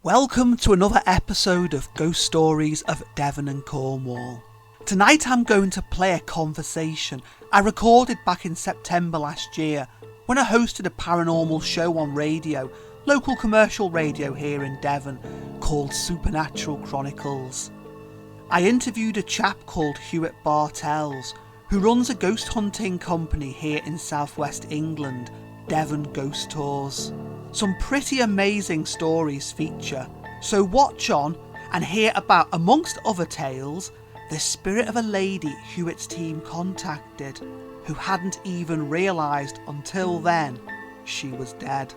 Welcome to another episode of Ghost Stories of Devon and Cornwall. Tonight I'm going to play a conversation I recorded back in September last year when I hosted a paranormal show on radio, local commercial radio here in Devon, called Supernatural Chronicles. I interviewed a chap called Huet Bartels, who runs a ghost hunting company here in southwest England, Devon Ghost Tours. Some pretty amazing stories feature, so watch on and hear about, amongst other tales, the spirit of a lady Huet's team contacted, who hadn't even realised until then she was dead.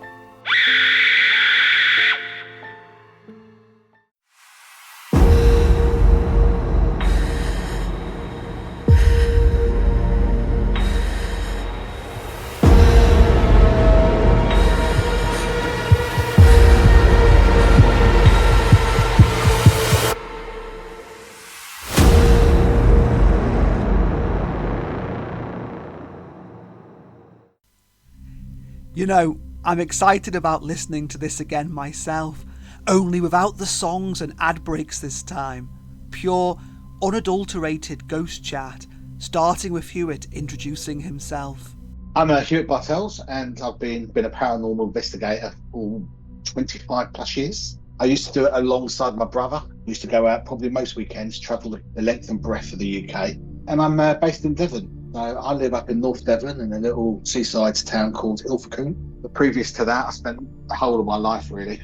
You know, I'm excited about listening to this again myself, only without the songs and ad breaks this time. Pure, unadulterated ghost chat, starting with Huet introducing himself. I'm Huet Bartels, and I've been a paranormal investigator for 25 plus years. I used to do it alongside my brother. We used to go out probably most weekends, travel the length and breadth of the UK. And I'm based in Devon. So I live up in North Devon in a little seaside town called Ilfracombe. But previous to that, I spent the whole of my life really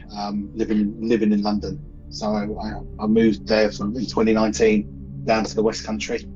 living in London. So I moved there in 2019 down to the West Country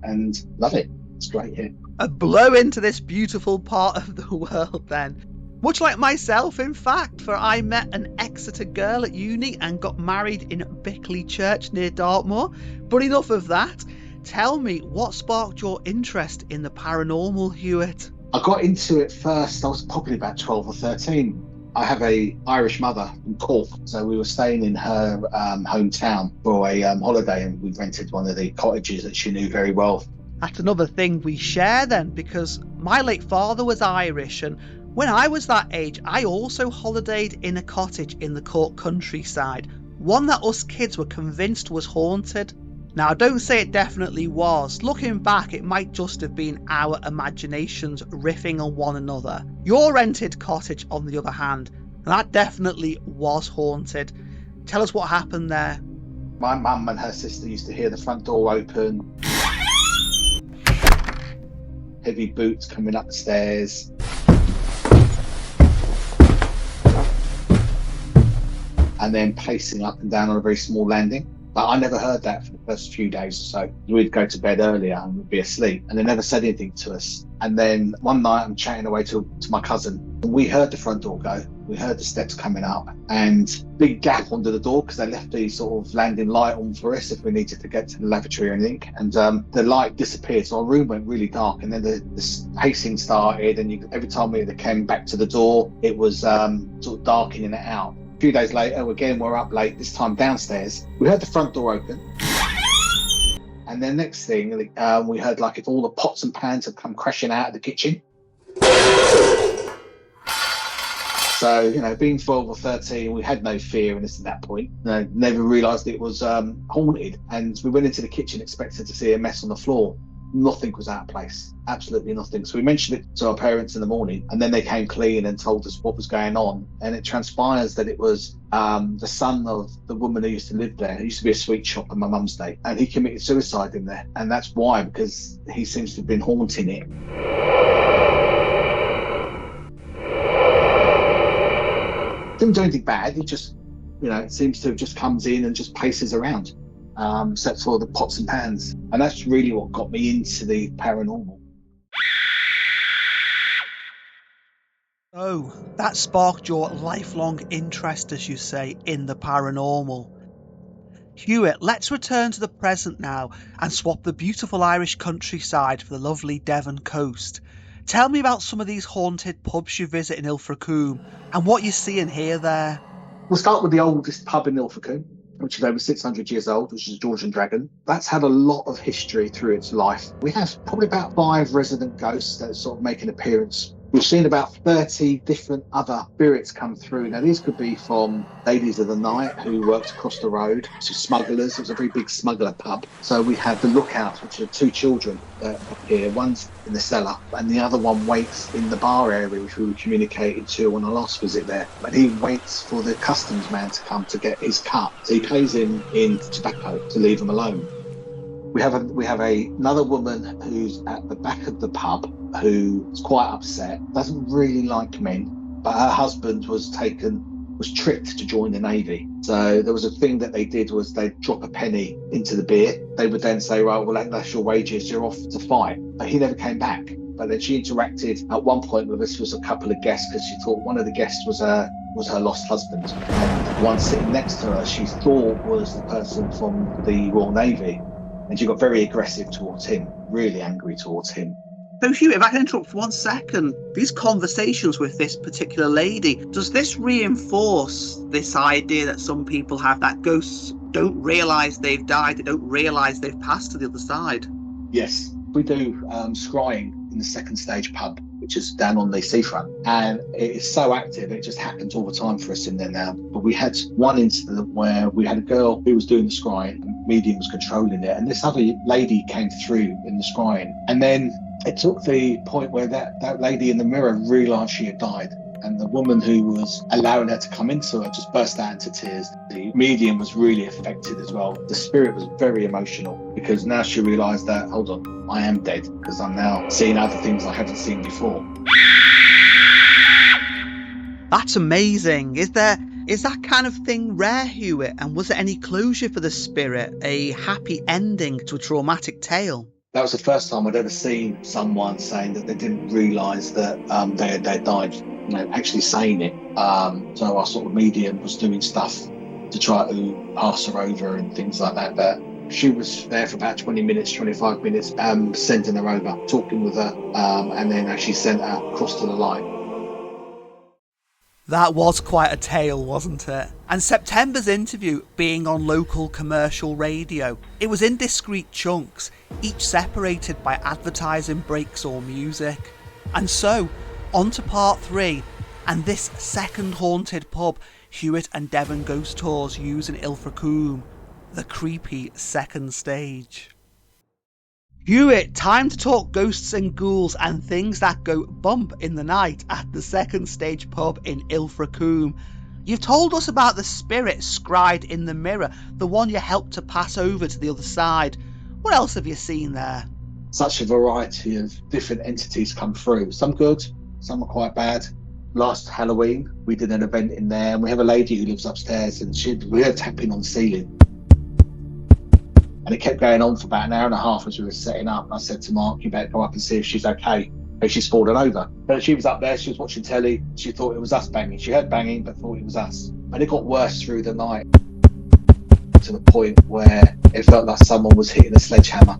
and love it. It's great here. A blow into this beautiful part of the world then. Much like myself, in fact, for I met an Exeter girl at uni and got married in Bickley Church near Dartmoor. But enough of that. Tell me, what sparked your interest in the paranormal, Huet? I got into it first, I was probably about 12 or 13. I have an Irish mother in Cork, so we were staying in her hometown for a holiday, and we rented one of the cottages that she knew very well. That's another thing we share then, because my late father was Irish, and when I was that age, I also holidayed in a cottage in the Cork countryside, one that us kids were convinced was haunted. Now, I don't say it definitely was. Looking back, it might just have been our imaginations riffing on one another. Your rented cottage, on the other hand, that definitely was haunted. Tell us what happened there. My mum and her sister used to hear the front door open, heavy boots coming up the stairs, and then pacing up and down on a very small landing. But I never heard that for the first few days or so. We'd go to bed earlier and we'd be asleep, and they never said anything to us. And then one night I'm chatting away to my cousin, and we heard the front door go. We heard the steps coming up and big gap under the door because they left the sort of landing light on for us if we needed to get to the lavatory or anything. And the light disappeared, so our room went really dark. And then the pacing started, and every time we came back to the door, it was sort of darkening it out. A few days later, again, we're up late, this time downstairs. We heard the front door open. And then next thing, we heard like if all the pots and pans had come crashing out of the kitchen. So, you know, being 12 or 13, we had no fear in this at that point. Never realised it was haunted. And we went into the kitchen expecting to see a mess on the floor. Nothing was out of place, absolutely nothing. So we mentioned it to our parents in the morning, and then they came clean and told us what was going on. And it transpires that it was the son of the woman who used to live there. It used to be a sweet shop on my mum's day, and he committed suicide in there. And that's why, because he seems to have been haunting it. Didn't do anything bad. He just, you know, it seems to have just comes in and just paces around. Except for the pots and pans. And that's really what got me into the paranormal. Oh, that sparked your lifelong interest, as you say, in the paranormal. Huet, let's return to the present now and swap the beautiful Irish countryside for the lovely Devon coast. Tell me about some of these haunted pubs you visit in Ilfracombe and what you see and hear there. We'll start with the oldest pub in Ilfracombe, which is over 600 years old, which is George and Dragon. That's had a lot of history through its life. We have probably about 5 resident ghosts that sort of make an appearance We've seen about 30 different other spirits come through. Now, these could be from ladies of the night who worked across the road to smugglers. It was a very big smuggler pub. So we have the lookouts, which are two children that appear. One's in the cellar and the other one waits in the bar area, which we were communicated to on our last visit there. But he waits for the customs man to come to get his cut. So he pays him in tobacco to leave him alone. We have another woman who's at the back of the pub who's quite upset, doesn't really like men, but her husband was tricked to join the Navy. So there was a thing that they did was they'd drop a penny into the beer. They would then say, right, well, that's your wages, you're off to fight. But he never came back. But then she interacted at one point with us was a couple of guests because she thought one of the guests was her lost husband. And the one sitting next to her, she thought was the person from the Royal Navy. And she got very aggressive towards him, really angry towards him. So Huet, if I can interrupt for 1 second, these conversations with this particular lady, does this reinforce this idea that some people have that ghosts don't realise they've died, they don't realise they've passed to the other side? Yes, we do scrying in the second stage pub, which is down on the seafront, and it is so active, it just happens all the time for us in there now. But we had one incident where we had a girl who was doing the scrying, and medium was controlling it, and this other lady came through in the scrying, and then it took the point where that lady in the mirror realised she had died, and the woman who was allowing her to come into her just burst out into tears. The medium was really affected as well. The spirit was very emotional because now she realised that, hold on, I am dead because I'm now seeing other things I haven't seen before. That's amazing. Is that kind of thing rare, Huet? And was there any closure for the spirit? A happy ending to a traumatic tale? That was the first time I'd ever seen someone saying that they didn't realise that they died, actually saying it. So our sort of medium was doing stuff to try to pass her over and things like that. But she was there for about 20 minutes, 25 minutes, sending her over, talking with her, and then actually sent her across to the line. That was quite a tale, wasn't it? And September's interview being on local commercial radio, it was in discrete chunks, each separated by advertising breaks or music. And so, on to part 3, and this second haunted pub Huet and Devon ghost tours use in Ilfracombe, the creepy second stage. Huet, time to talk ghosts and ghouls and things that go bump in the night at the second stage pub in Ilfracombe. You've told us about the spirit scried in the mirror, the one you helped to pass over to the other side. What else have you seen there? Such a variety of different entities come through. Some good, some are quite bad. Last Halloween, we did an event in there, and we have a lady who lives upstairs, and we heard tapping on the ceiling. And it kept going on for about an hour and a half as we were setting up. I said to Mark, you better go up and see if she's okay. If she's fallen over. But she was up there, she was watching telly. She thought it was us banging. She heard banging, but thought it was us. And it got worse through the night to the point where it felt like someone was hitting a sledgehammer.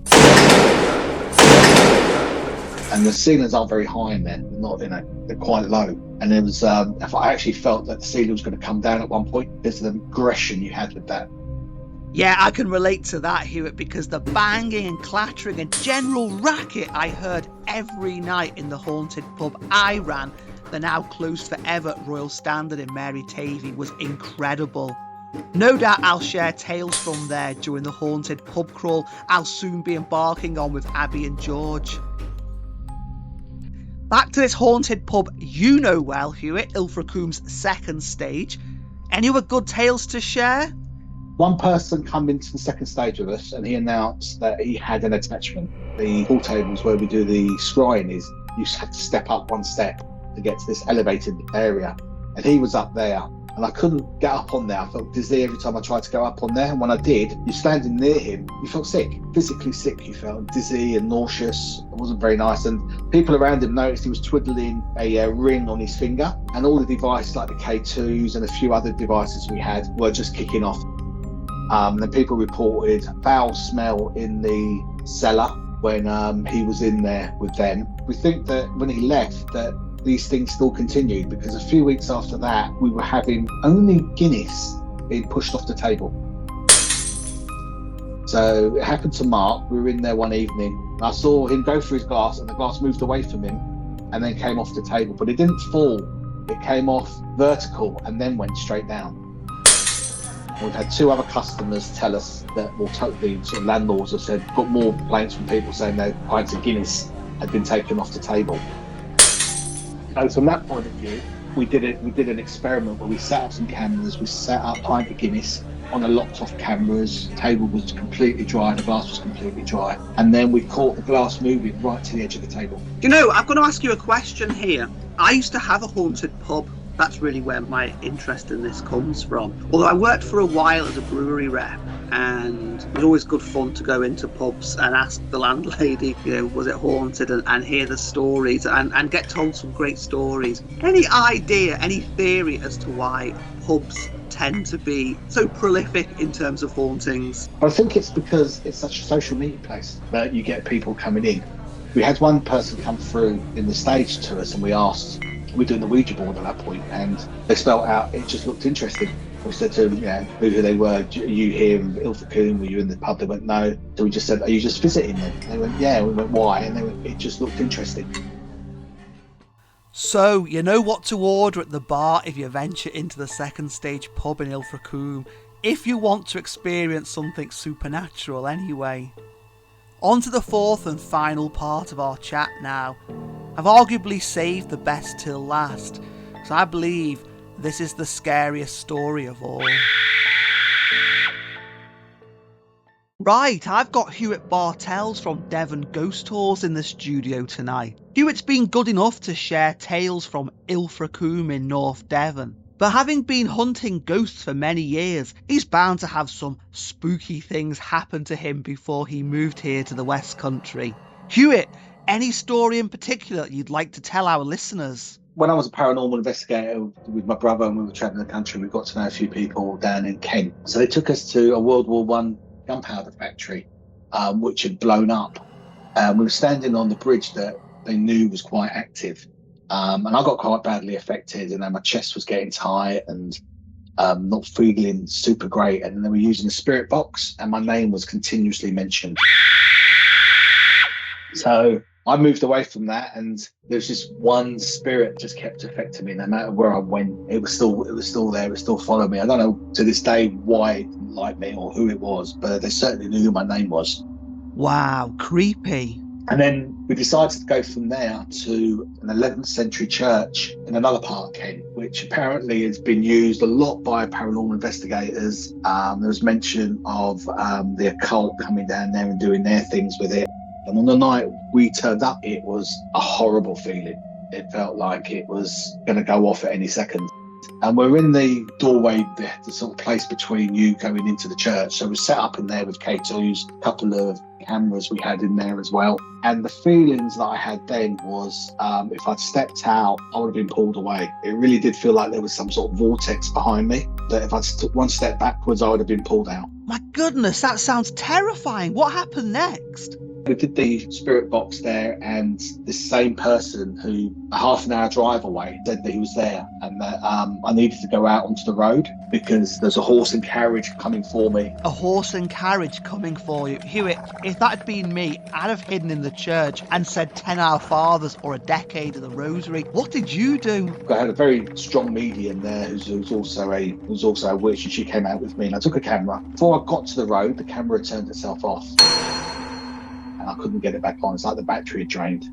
And the ceilings aren't very high in there. They're not, they're quite low. And it was, I actually felt that the ceiling was going to come down at one point because of the aggression you had with that. Yeah, I can relate to that, Huet, because the banging and clattering and general racket I heard every night in the haunted pub I ran, the now closed forever Royal Standard in Mary Tavy, was incredible. No doubt I'll share tales from there during the haunted pub crawl I'll soon be embarking on with Abby and George. Back to this haunted pub you know well, Huet, Ilfracombe's second stage. Any other good tales to share? One person come into the second stage with us and he announced that he had an attachment. The pool tables where we do the scrying is, you have to step up one step to get to this elevated area. And he was up there and I couldn't get up on there. I felt dizzy every time I tried to go up on there. And when I did, you're standing near him, you felt sick, physically sick. You felt dizzy and nauseous. It wasn't very nice. And people around him noticed he was twiddling a ring on his finger. And all the devices like the K2s and a few other devices we had were just kicking off. Then people reported foul smell in the cellar when he was in there with them. We think that when he left that these things still continued because a few weeks after that we were having only Guinness being pushed off the table. So it happened to Mark. We were in there one evening. I saw him go for his glass and the glass moved away from him and then came off the table, but it didn't fall. It came off vertical and then went straight down. We've had 2 other customers tell us that, well, totally sort of landlords have said, got more complaints from people saying their pints of Guinness had been taken off the table. So from that point of view, we did an experiment where we set up some cameras, we set up pint of Guinness on a locked off cameras, table was completely dry, the glass was completely dry, and then we caught the glass moving right to the edge of the table. You know, I'm going to ask you a question here. I used to have a haunted pub. That's really where my interest in this comes from. Although I worked for a while as a brewery rep, and it was always good fun to go into pubs and ask the landlady, you know, was it haunted, and hear the stories and get told some great stories. Any idea, any theory as to why pubs tend to be so prolific in terms of hauntings? I think it's because it's such a social meeting place that you get people coming in. We had one person come through in the stage to us and we asked, we were doing the Ouija board at that point, and they spelt out, it just looked interesting. We said to them, yeah, who they were, are you here in Ilfracombe, were you in the pub? They went, no. So we just said, are you just visiting them? And they went, yeah. We went, why? And they went, it just looked interesting. So, you know what to order at the bar if you venture into the Second Stage pub in Ilfracombe, if you want to experience something supernatural anyway. On to the 4th and final part of our chat now. I've arguably saved the best till last, because I believe this is the scariest story of all. Right, I've got Huet Bartels from Devon Ghost Tours in the studio tonight. Huet's been good enough to share tales from Ilfracombe in North Devon. But having been hunting ghosts for many years, he's bound to have some spooky things happen to him before he moved here to the West Country. Huet, any story in particular you'd like to tell our listeners? When I was a paranormal investigator with my brother and we were travelling the country, we got to know a few people down in Kent. So they took us to a World War I gunpowder factory, which had blown up. We were standing on the bridge that they knew was quite active. And I got quite badly affected, and then my chest was getting tight and not feeling super great. And then they were using a spirit box and my name was continuously mentioned. So I moved away from that, and there was just one spirit just kept affecting me. No matter where I went, it was still there. It was still following me. I don't know to this day why it didn't like me or who it was, but they certainly knew who my name was. Wow, creepy. And then we decided to go from there to an 11th century church in another part of Kent, which apparently has been used a lot by paranormal investigators. There was mention of the occult coming down there and doing their things with it. And on the night we turned up, it was a horrible feeling. It felt like it was going to go off at any second. And we're in the doorway, the sort of place between you going into the church. So we're set up in there with K2s, a couple of cameras we had in there as well. And the feelings that I had then was if I'd stepped out, I would have been pulled away. It really did feel like there was some sort of vortex behind me, that if I took one step backwards, I would have been pulled out. My goodness, that sounds terrifying. What happened next? We did the spirit box there, and this same person who a half an hour drive away said that he was there, and that I needed to go out onto the road because there's a horse and carriage coming for me. A horse and carriage coming for you. Huet, if that had been me, I'd have hidden in the church and said 10 Our Fathers or a decade of the Rosary. What did you do? I had a very strong medium there who's also a witch, and she came out with me, and I took a camera. Before I got to the road, the camera turned itself off. I couldn't get it back on. It's like the battery had drained.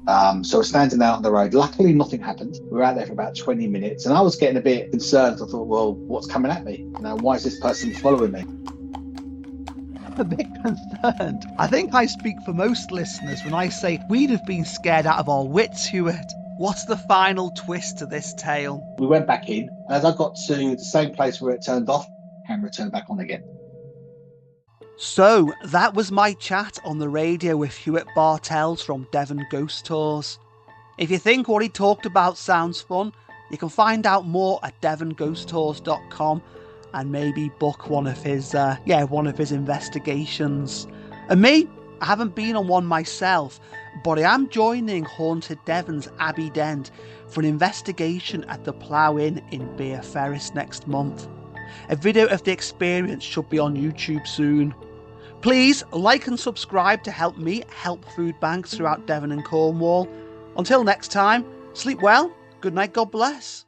So we're standing out on the road. Luckily, nothing happened. We were out there for about 20 minutes, and I was getting a bit concerned. I thought, well, what's coming at me? Now, why is this person following me? I'm a bit concerned. I think I speak for most listeners when I say we'd have been scared out of our wits, Huet. What's the final twist to this tale? We went back in, and as I got to the same place where it turned off, the camera turned back on again. So, that was my chat on the radio with Huet Bartels from Devon Ghost Tours. If you think what he talked about sounds fun, you can find out more at devonghosttours.com and maybe book one of his investigations. And me, I haven't been on one myself, but I am joining Haunted Devon's Abbey Dent for an investigation at the Plough Inn in Beer Ferris next month. A video of the experience should be on YouTube soon. Please like and subscribe to help me help food banks throughout Devon and Cornwall. Until next time, Sleep well. Good night. God bless.